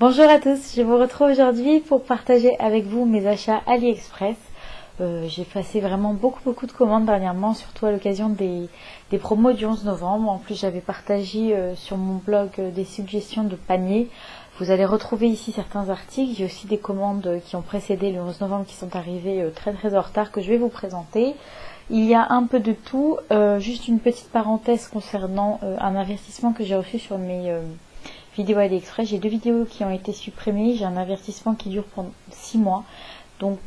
Bonjour à tous, je vous retrouve aujourd'hui pour partager avec vous mes achats AliExpress. J'ai passé vraiment beaucoup de commandes dernièrement, surtout à l'occasion des promos du 11 novembre. En plus, j'avais partagé sur mon blog des suggestions de paniers. Vous allez retrouver ici certains articles. J'ai aussi des commandes qui ont précédé le 11 novembre qui sont arrivées très en retard que je vais vous présenter. Il y a un peu de tout, juste une petite parenthèse concernant un avertissement que j'ai reçu sur mes vidéos AliExpress. J'ai 2 vidéos qui ont été supprimées, j'ai un avertissement qui dure pendant 6 mois. Donc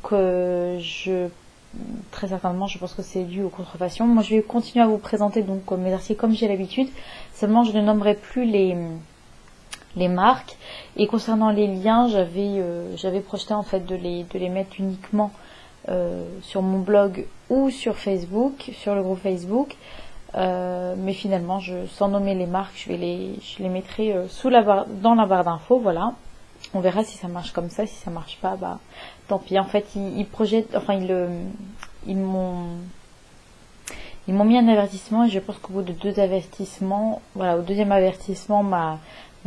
très certainement je pense que c'est dû aux contrefaçons. Moi je vais continuer à vous présenter donc mes articles comme j'ai l'habitude, seulement je ne nommerai plus les marques. Et concernant les liens, j'avais projeté en fait de les mettre uniquement sur mon blog ou sur Facebook, sur le groupe Facebook. Mais finalement, sans nommer les marques, je les mettrai dans la barre d'infos, voilà. On verra si ça marche comme ça, si ça marche pas, bah tant pis. En fait, ils m'ont mis un avertissement et je pense qu'au bout de 2 avertissements, voilà, au deuxième avertissement, ma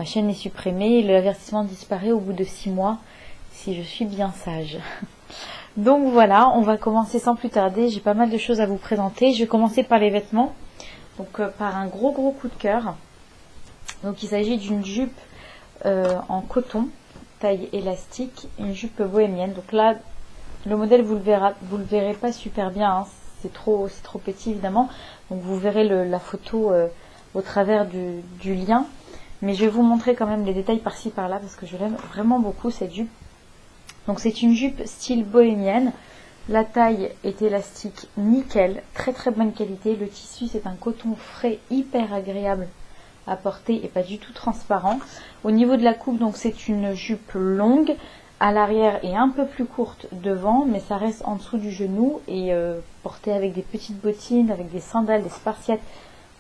chaîne est supprimée et l'avertissement disparaît au bout de 6 mois, si je suis bien sage. Donc voilà, on va commencer sans plus tarder. J'ai pas mal de choses à vous présenter. Je vais commencer par les vêtements. Donc par un gros coup de cœur. Donc il s'agit d'une jupe en coton, taille élastique, une jupe bohémienne. Donc là, le modèle vous le verrez pas super bien, hein. C'est trop petit évidemment. Donc vous verrez la photo au travers du lien. Mais je vais vous montrer quand même les détails par-ci par-là parce que je l'aime vraiment beaucoup cette jupe. Donc c'est une jupe style bohémienne. La taille est élastique nickel, très bonne qualité. Le tissu c'est un coton frais hyper agréable à porter et pas du tout transparent. Au niveau de la coupe, donc c'est une jupe longue à l'arrière et un peu plus courte devant, mais ça reste en dessous du genou et portée avec des petites bottines, avec des sandales, des spartiates.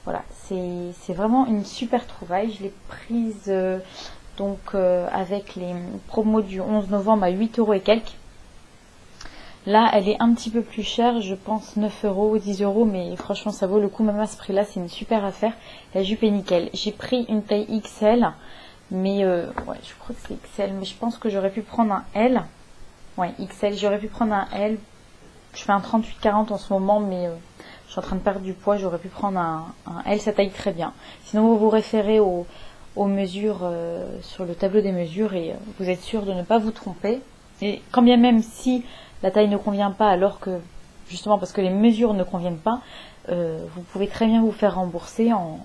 Voilà, c'est vraiment une super trouvaille. Je l'ai prise avec les promos du 11 novembre à 8 € et quelques. Là, elle est un petit peu plus chère, je pense 9 € ou 10 €, mais franchement, ça vaut le coup, même à ce prix-là, c'est une super affaire. La jupe est nickel. J'ai pris une taille XL, mais ouais, je crois que c'est XL, mais je pense que j'aurais pu prendre un L. Ouais, XL, j'aurais pu prendre un L. Je fais un 38-40 en ce moment, mais je suis en train de perdre du poids, j'aurais pu prendre un L, ça taille très bien. Sinon, vous vous référez aux mesures sur le tableau des mesures et vous êtes sûr de ne pas vous tromper. Et quand bien même si la taille ne convient pas, alors que justement parce que les mesures ne conviennent pas, vous pouvez très bien vous faire rembourser en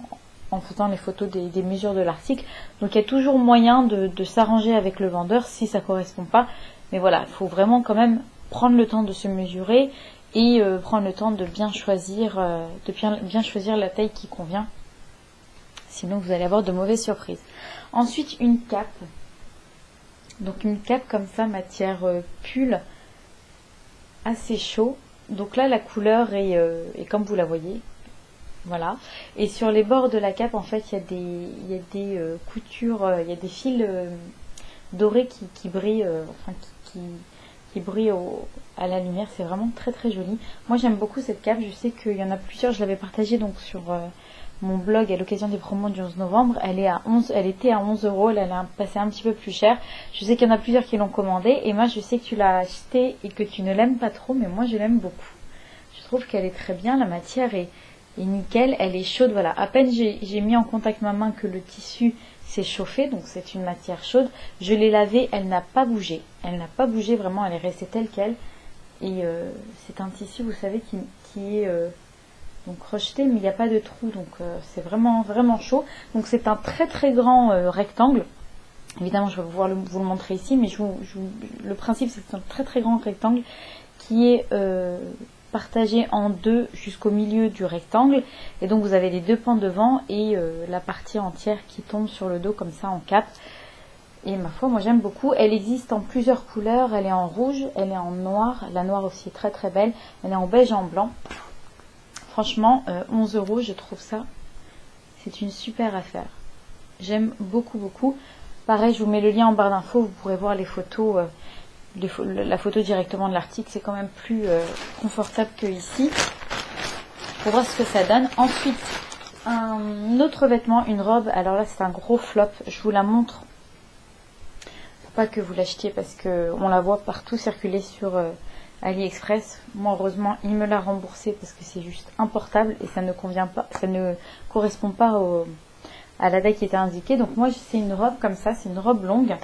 faisant les photos des mesures de l'article. Donc il y a toujours moyen de s'arranger avec le vendeur si ça ne correspond pas. Mais voilà, il faut vraiment quand même prendre le temps de se mesurer et prendre le temps de bien choisir la taille qui convient. Sinon vous allez avoir de mauvaises surprises. Ensuite une cape. Donc une cape comme ça, matière pull, assez chaud. Donc là la couleur est comme vous la voyez, voilà. Et sur les bords de la cape en fait il y a des coutures, il y a des fils dorés qui brillent, qui brillent à la lumière. C'est vraiment très joli. Moi j'aime beaucoup cette cape. Je sais qu'il y en a plusieurs. Je l'avais partagée donc sur mon blog à l'occasion des promos du 11 novembre. Elle était à 11 €. Elle est passée un petit peu plus cher. Je sais qu'il y en a plusieurs qui l'ont commandée. Et moi, je sais que tu l'as achetée et que tu ne l'aimes pas trop. Mais moi, je l'aime beaucoup. Je trouve qu'elle est très bien. La matière est nickel. Elle est chaude. Voilà. À peine j'ai mis en contact ma main que le tissu s'est chauffé. Donc, c'est une matière chaude. Je l'ai lavée. Elle n'a pas bougé. Elle n'a pas bougé vraiment. Elle est restée telle qu'elle. Et c'est un tissu, vous savez, qui est... donc crocheté, mais il n'y a pas de trou, donc c'est vraiment chaud. Donc c'est un très grand rectangle. Évidemment je vais vous le montrer ici, mais le principe c'est que c'est un très grand rectangle qui est partagé en deux jusqu'au milieu du rectangle. Et donc vous avez les 2 pans devant et la partie entière qui tombe sur le dos comme ça en cape. Et ma foi, moi j'aime beaucoup. Elle existe en plusieurs couleurs. Elle est en rouge, elle est en noir. La noire aussi est très belle. Elle est en beige et en blanc. Franchement, 11 €, je trouve ça, c'est une super affaire. J'aime beaucoup. Pareil, je vous mets le lien en barre d'infos, vous pourrez voir les photos, la photo directement de l'article. C'est quand même plus confortable que ici. Pour voir ce que ça donne. Ensuite, un autre vêtement, une robe. Alors là, c'est un gros flop. Je vous la montre pas que vous l'achetiez parce que on la voit partout circuler sur AliExpress. Moi, heureusement, il me l'a remboursé parce que c'est juste importable et ça ne convient pas, ça ne correspond pas à la taille qui était indiquée. Donc moi, c'est une robe comme ça, c'est une robe longue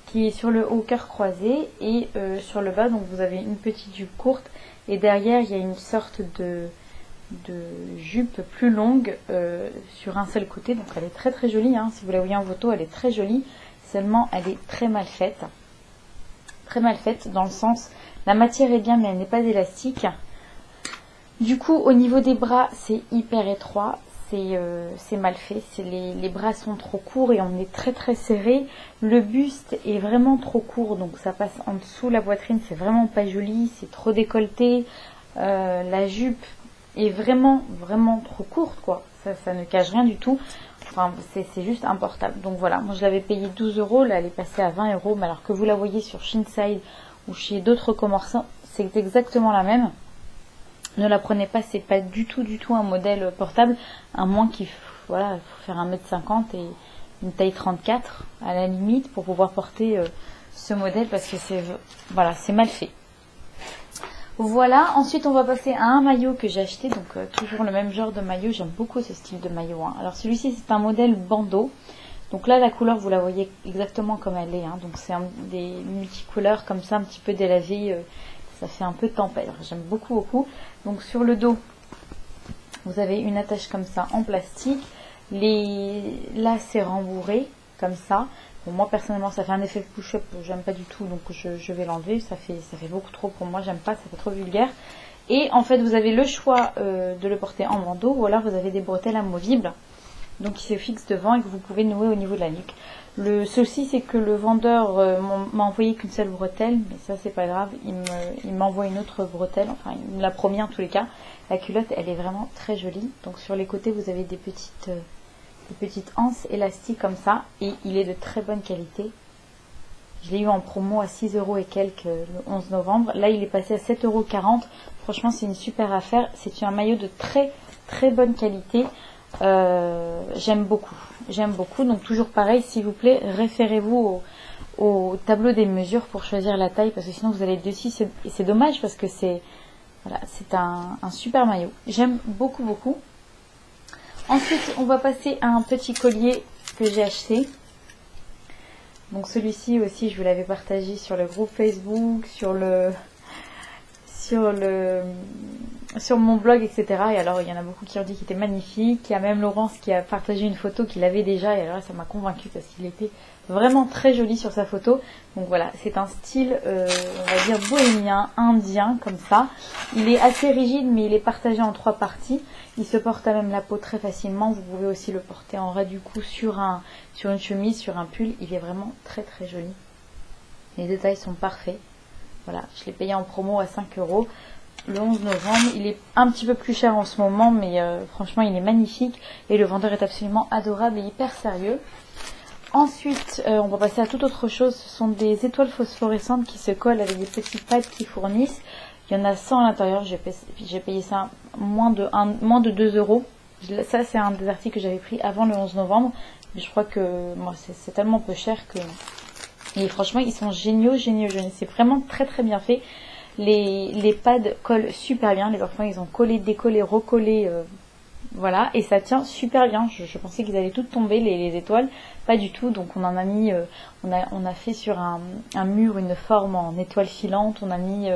qui est sur le haut cœur croisé et sur le bas, donc vous avez une petite jupe courte et derrière il y a une sorte de jupe plus longue sur un seul côté. Donc elle est très très jolie, hein. Si vous la voyez en photo, elle est très jolie, seulement elle est très mal faite. Très mal faite dans le sens, la matière est bien mais elle n'est pas élastique. Du coup au niveau des bras c'est hyper étroit, c'est mal fait, les bras sont trop courts et on est très très serré. Le buste est vraiment trop court, donc ça passe en dessous la poitrine, c'est vraiment pas joli, c'est trop décolleté. La jupe est vraiment vraiment trop courte quoi, ça ne cache rien du tout. Enfin, c'est juste importable. Donc voilà, moi je l'avais payé 12 €, là elle est passée à 20 €. Mais alors que vous la voyez sur Sheenside ou chez d'autres commerçants, c'est exactement la même. Ne la prenez pas, c'est pas du tout un modèle portable. À moins qu'il faut faire 1,50 m et une taille 34 à la limite pour pouvoir porter ce modèle parce que c'est mal fait. Voilà, ensuite on va passer à un maillot que j'ai acheté, donc toujours le même genre de maillot, j'aime beaucoup ce style de maillot, hein. Alors celui-ci c'est un modèle bandeau, donc là la couleur vous la voyez exactement comme elle est, hein. Donc c'est des multicouleurs comme ça, un petit peu délavées, ça fait un peu tempête, j'aime beaucoup. Donc sur le dos, vous avez une attache comme ça en plastique, là c'est rembourré comme ça. Bon, moi personnellement ça fait un effet push-up, j'aime pas du tout, donc je vais l'enlever, ça fait beaucoup trop pour moi, j'aime pas, ça fait trop vulgaire. Et en fait vous avez le choix de le porter en bandeau ou alors vous avez des bretelles amovibles, donc qui se fixent devant et que vous pouvez nouer au niveau de la nuque. Le souci c'est que le vendeur m'a envoyé qu'une seule bretelle, mais ça c'est pas grave, il m'envoie une autre bretelle, enfin il me l'a promis en tous les cas. La culotte elle est vraiment très jolie, donc sur les côtés vous avez des petites anses élastiques comme ça et il est de très bonne qualité. Je l'ai eu en promo à 6 € et quelques le 11 novembre. Là il est passé à 7,40 €. Franchement c'est une super affaire. C'est un maillot de très très bonne qualité. J'aime beaucoup. Donc toujours pareil, s'il vous plaît, référez-vous au tableau des mesures pour choisir la taille parce que sinon vous allez être dessus et c'est dommage parce que c'est un super maillot. J'aime beaucoup. Ensuite, on va passer à un petit collier que j'ai acheté. Donc celui-ci aussi, je vous l'avais partagé sur le groupe Facebook, sur mon blog, etc. Et alors, il y en a beaucoup qui ont dit qu'il était magnifique. Il y a même Laurence qui a partagé une photo qu'il avait déjà. Et alors là, ça m'a convaincue parce qu'il était vraiment très joli sur sa photo. Donc voilà, c'est un style, on va dire, bohémien, indien, comme ça. Il est assez rigide, mais il est partagé en 3 parties. Il se porte à même la peau très facilement. Vous pouvez aussi le porter en ras du cou sur une chemise, sur un pull. Il est vraiment très très joli. Les détails sont parfaits. Voilà, je l'ai payé en promo à 5 € le 11 novembre. Il est un petit peu plus cher en ce moment, mais franchement il est magnifique. Et le vendeur est absolument adorable et hyper sérieux. Ensuite, on va passer à toute autre chose. Ce sont des étoiles phosphorescentes qui se collent avec des petits pads qui fournissent. Il y en a 100 à l'intérieur. J'ai payé ça moins de 2 €. Ça, c'est un des articles que j'avais pris avant le 11 novembre. Mais je crois que moi, c'est tellement peu cher que... Et franchement, ils sont géniaux. C'est vraiment très très bien fait. Les pads collent super bien. Les parfums, ils ont collé, décollé, recollé... Voilà, et ça tient super bien. Je pensais qu'ils allaient toutes tomber, les étoiles. Pas du tout. Donc on en a mis, on a fait sur un mur une forme en étoile filante. On a mis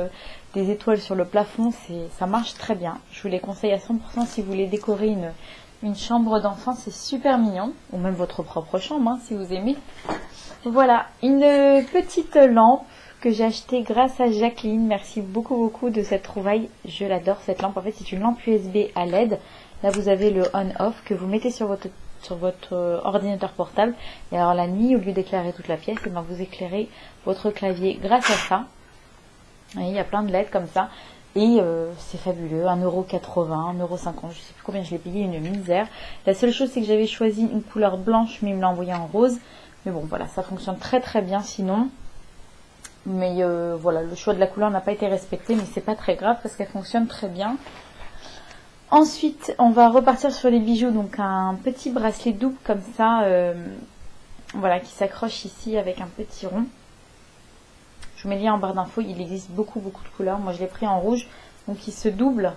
des étoiles sur le plafond. Ça marche très bien. Je vous les conseille à 100% si vous voulez décorer une chambre d'enfant. C'est super mignon. Ou même votre propre chambre, hein, si vous aimez. Voilà, une petite lampe que j'ai achetée grâce à Jacqueline. Merci beaucoup de cette trouvaille. Je l'adore cette lampe. En fait, c'est une lampe USB à LED. Là, vous avez le on-off que vous mettez sur votre ordinateur portable. Et alors, la nuit, au lieu d'éclairer toute la pièce, et ben, vous éclairez votre clavier grâce à ça. Et il y a plein de LED comme ça. Et c'est fabuleux. 1,80 €, 1,50 €. Je sais plus combien je l'ai payé, une misère. La seule chose, c'est que j'avais choisi une couleur blanche, mais il me l'a envoyé en rose. Mais bon, voilà, ça fonctionne très très bien sinon. Mais voilà, le choix de la couleur n'a pas été respecté. Mais c'est pas très grave parce qu'elle fonctionne très bien. Ensuite, on va repartir sur les bijoux. Donc un petit bracelet double comme ça, Voilà, qui s'accroche ici avec un petit rond. Je vous mets le lien en barre d'infos, il existe beaucoup de couleurs. Moi je l'ai pris en rouge, donc il se double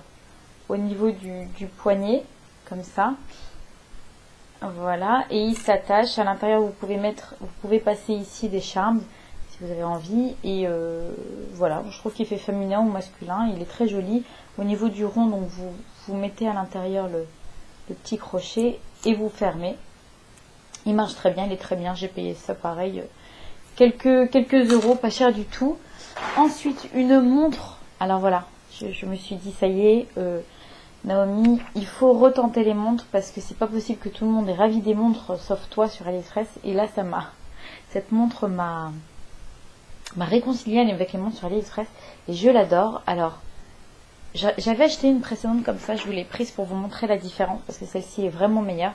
au niveau du poignet, comme ça. Voilà, et il s'attache. À l'intérieur, vous pouvez passer ici des charmes si vous avez envie. Et voilà, je trouve qu'il fait féminin ou masculin. Il est très joli. Au niveau du rond, donc vous mettez à l'intérieur le petit crochet et vous fermez. Il marche très bien, il est très bien. J'ai payé ça pareil, quelques euros, pas cher du tout. Ensuite, une montre. Alors voilà, je me suis dit, ça y est, Naomi, il faut retenter les montres parce que c'est pas possible que tout le monde ait ravi des montres sauf toi sur AliExpress. Et là, cette montre m'a réconciliée avec les montres sur AliExpress et je l'adore. Alors, j'avais acheté une précédente comme ça, je vous l'ai prise pour vous montrer la différence parce que celle-ci est vraiment meilleure.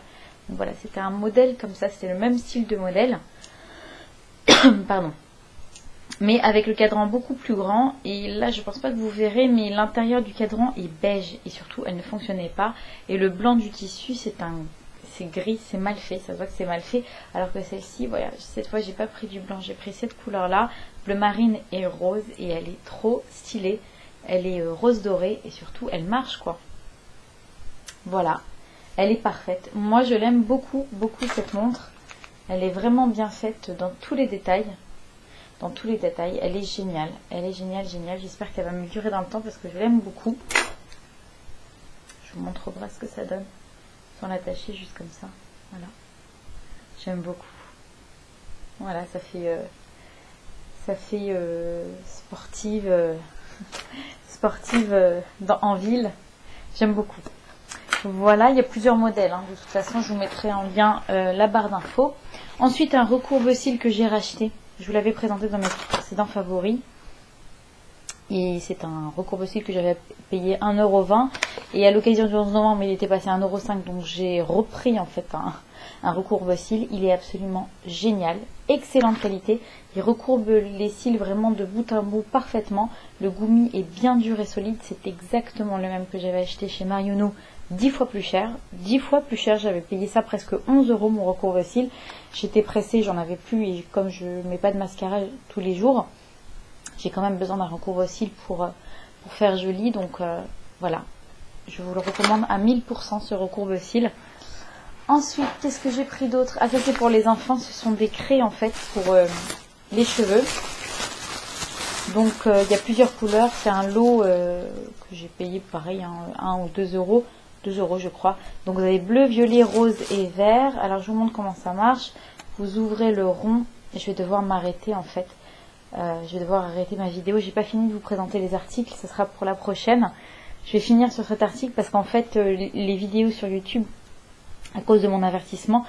Donc voilà, c'était un modèle comme ça, c'était le même style de modèle. Pardon. Mais avec le cadran beaucoup plus grand. Et là, je pense pas que vous verrez, mais l'intérieur du cadran est beige. Et surtout, elle ne fonctionnait pas. Et le blanc du tissu, c'est gris, c'est mal fait. Ça se voit que c'est mal fait. Alors que celle-ci, voilà, cette fois, j'ai pas pris du blanc. J'ai pris cette couleur-là. Bleu marine et rose. Et elle est trop stylée. Elle est rose dorée. Et surtout, elle marche, quoi. Voilà. Elle est parfaite. Moi, je l'aime beaucoup, cette montre. Elle est vraiment bien faite dans tous les détails. Dans tous les détails. Elle est géniale. Elle est géniale. J'espère qu'elle va me durer dans le temps parce que je l'aime beaucoup. Je vous montre au bras ce que ça donne. Sans l'attacher juste comme ça. Voilà. J'aime beaucoup. Voilà, ça fait sportive, en ville. J'aime beaucoup. Voilà, il y a plusieurs modèles. De toute façon, je vous mettrai en lien la barre d'infos. Ensuite, un recourbe-cils que j'ai racheté. Je vous l'avais présenté dans mes précédents favoris. Et c'est un recourbe-cils que j'avais payé 1,20 €. Et à l'occasion du 11 novembre, il était passé à 1,05 €. Donc j'ai repris en fait un recourbe-cils. Il est absolument génial. Excellente qualité. Il recourbe les cils vraiment de bout en bout parfaitement. Le gommi est bien dur et solide. C'est exactement le même que j'avais acheté chez Marionneau. 10 fois plus cher, j'avais payé ça presque 11 € mon recourbe-cils. J'étais pressée, j'en avais plus et comme je mets pas de mascara tous les jours, j'ai quand même besoin d'un recourbe-cils pour faire joli. Donc voilà, je vous le recommande à 1000% ce recourbe-cils. Ensuite, qu'est-ce que j'ai pris d'autre? Ah, ça c'est pour les enfants, ce sont des craies en fait pour les cheveux. Donc il y a plusieurs couleurs, c'est un lot que j'ai payé pareil 1 ou 2 €. 2 € je crois. Donc vous avez bleu, violet, rose et vert. Alors je vous montre comment ça marche. Vous ouvrez le rond et je vais devoir m'arrêter en fait. Je vais devoir arrêter ma vidéo. J'ai pas fini de vous présenter les articles. Ce sera pour la prochaine. Je vais finir sur cet article parce qu'en fait les vidéos sur YouTube, à cause de mon avertissement,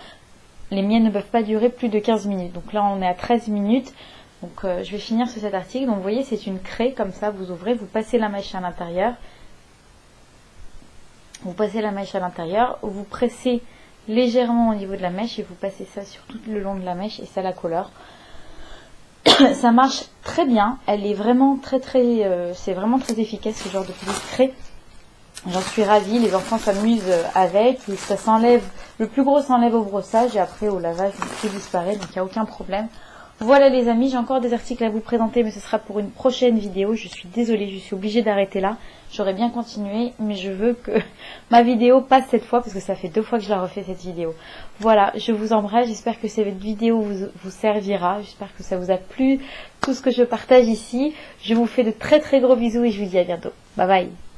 les miennes ne peuvent pas durer plus de 15 minutes. Donc là on est à 13 minutes. Donc je vais finir sur cet article. Donc vous voyez c'est une craie comme ça. Vous ouvrez, vous passez la mèche à l'intérieur. Vous passez la mèche à l'intérieur, vous pressez légèrement au niveau de la mèche et vous passez ça sur tout le long de la mèche et ça la couleur. Ça marche très bien, elle est vraiment c'est vraiment très efficace ce genre de petite craie. J'en suis ravie, les enfants s'amusent avec et ça s'enlève, le plus gros s'enlève au brossage et après au lavage tout disparaît donc il n'y a aucun problème. Voilà les amis, j'ai encore des articles à vous présenter mais ce sera pour une prochaine vidéo. Je suis désolée, je suis obligée d'arrêter là. J'aurais bien continué mais je veux que ma vidéo passe cette fois parce que ça fait 2 fois que je la refais cette vidéo. Voilà, je vous embrasse, j'espère que cette vidéo vous servira. J'espère que ça vous a plu, tout ce que je partage ici. Je vous fais de très gros bisous et je vous dis à bientôt. Bye bye.